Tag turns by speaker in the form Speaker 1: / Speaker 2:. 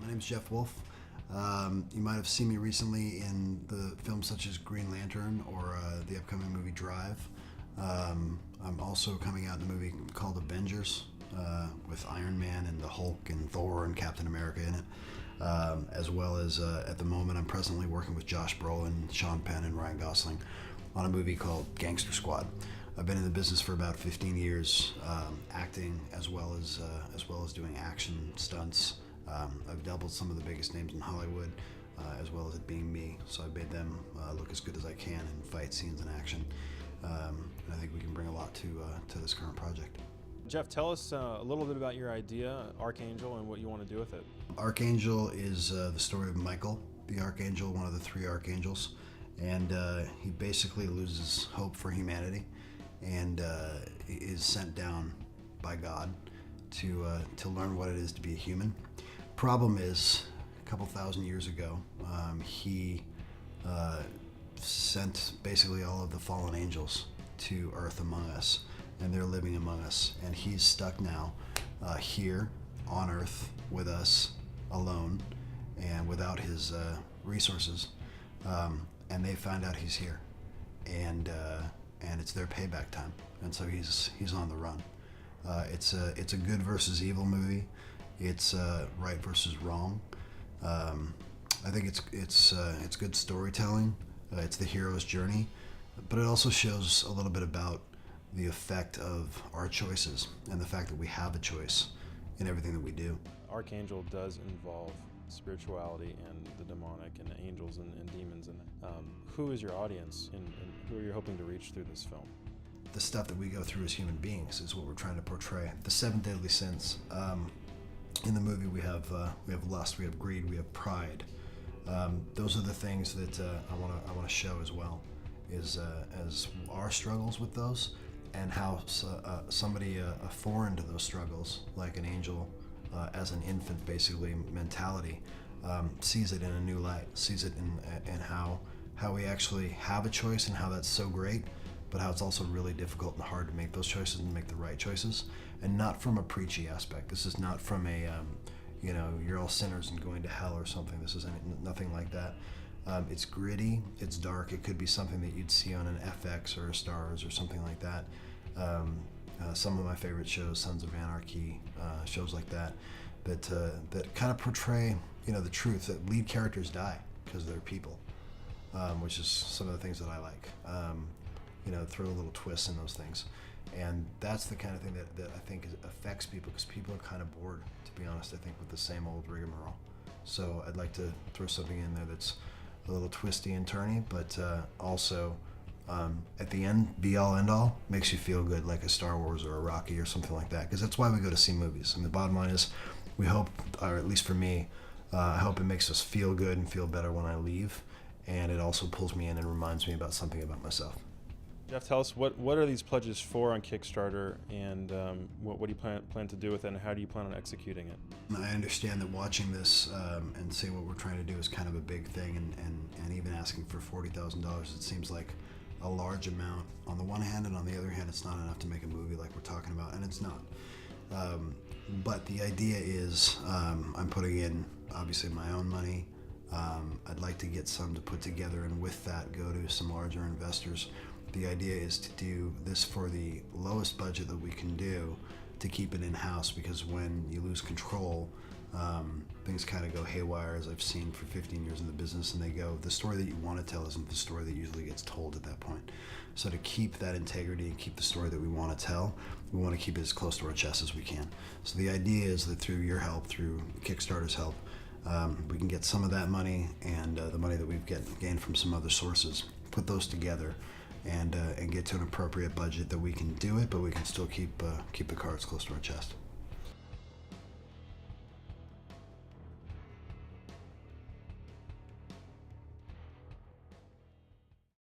Speaker 1: My name's Jeff Wolf. You might have seen me recently in the films such as Green Lantern or the upcoming movie Drive. I'm also coming out in a movie called Avengers with Iron Man and the Hulk and Thor and Captain America in it. As well as at the moment I'm presently working with Josh Brolin, Sean Penn, and Ryan Gosling on a movie called Gangster Squad. I've been in the business for about 15 years, acting as well as doing action stunts. I've doubled some of the biggest names in Hollywood, as well as it being me. So I made them look as good as I can in fight scenes and action. And I think we can bring a lot to this current project.
Speaker 2: Jeff, tell us a little bit about your idea, Archangel, and what you want to do with it.
Speaker 1: Archangel is the story of Michael, the Archangel, one of the three Archangels. And he basically loses hope for humanity and is sent down by God to learn what it is to be a human. Problem is, a couple thousand years ago, he sent basically all of the fallen angels to Earth among us, and they're living among us. And he's stuck now here on Earth with us, alone, and without his resources. And they find out he's here, and it's their payback time. And so he's on the run. It's a good versus evil movie. It's right versus wrong. I think it's good storytelling. It's the hero's journey, but it also shows a little bit about the effect of our choices and the fact that we have a choice in everything that we do.
Speaker 2: Archangel does involve spirituality and the demonic and angels and demons. And who is your audience and who are you hoping to reach through this film?
Speaker 1: The stuff that we go through as human beings is what we're trying to portray. The seven deadly sins. In the movie, we have lust, we have greed, we have pride. Those are the things that I want to show as well, is as our struggles with those, and how somebody foreign to those struggles, like an angel, as an infant, basically mentality, sees it in a new light, sees it in how we actually have a choice and how that's so great, but how it's also really difficult and hard to make those choices and make the right choices, and not from a preachy aspect. This is not from a, you're all sinners and going to hell or something. This is nothing like that. It's gritty, it's dark. It could be something that you'd see on an FX or a Stars or something like that. Some of my favorite shows, Sons of Anarchy, shows like that kind of portray, the truth that lead characters die because they're people, which is some of the things that I like. Throw a little twist in those things. And that's the kind of thing that I think affects people, because people are kind of bored, to be honest, I think, with the same old rigmarole. So I'd like to throw something in there that's a little twisty and turny, but also at the end, be all end all, makes you feel good, like a Star Wars or a Rocky or something like that, because that's why we go to see movies. And the bottom line is, we hope, or at least for me, I hope it makes us feel good and feel better when I leave, and it also pulls me in and reminds me about something about myself.
Speaker 2: Jeff, tell us what are these pledges for on Kickstarter, and what do you plan to do with it, and how do you plan on executing it?
Speaker 1: I understand that watching this and seeing what we're trying to do is kind of a big thing, and even asking for $40,000, it seems like a large amount on the one hand, and on the other hand, it's not enough to make a movie like we're talking about, and it's not. But the idea is, I'm putting in, obviously, my own money. I'd like to get some to put together, and with that, go to some larger investors. The idea is to do this for the lowest budget that we can do, to keep it in-house, because when you lose control, things kind of go haywire, as I've seen for 15 years in the business, and the story that you want to tell isn't the story that usually gets told at that point. So to keep that integrity and keep the story that we want to tell, we want to keep it as close to our chest as we can. So the idea is that through your help, through Kickstarter's help, we can get some of that money and the money that we've gained from some other sources, put those together, and get to an appropriate budget that we can do it, but we can still keep the cards close to our chest.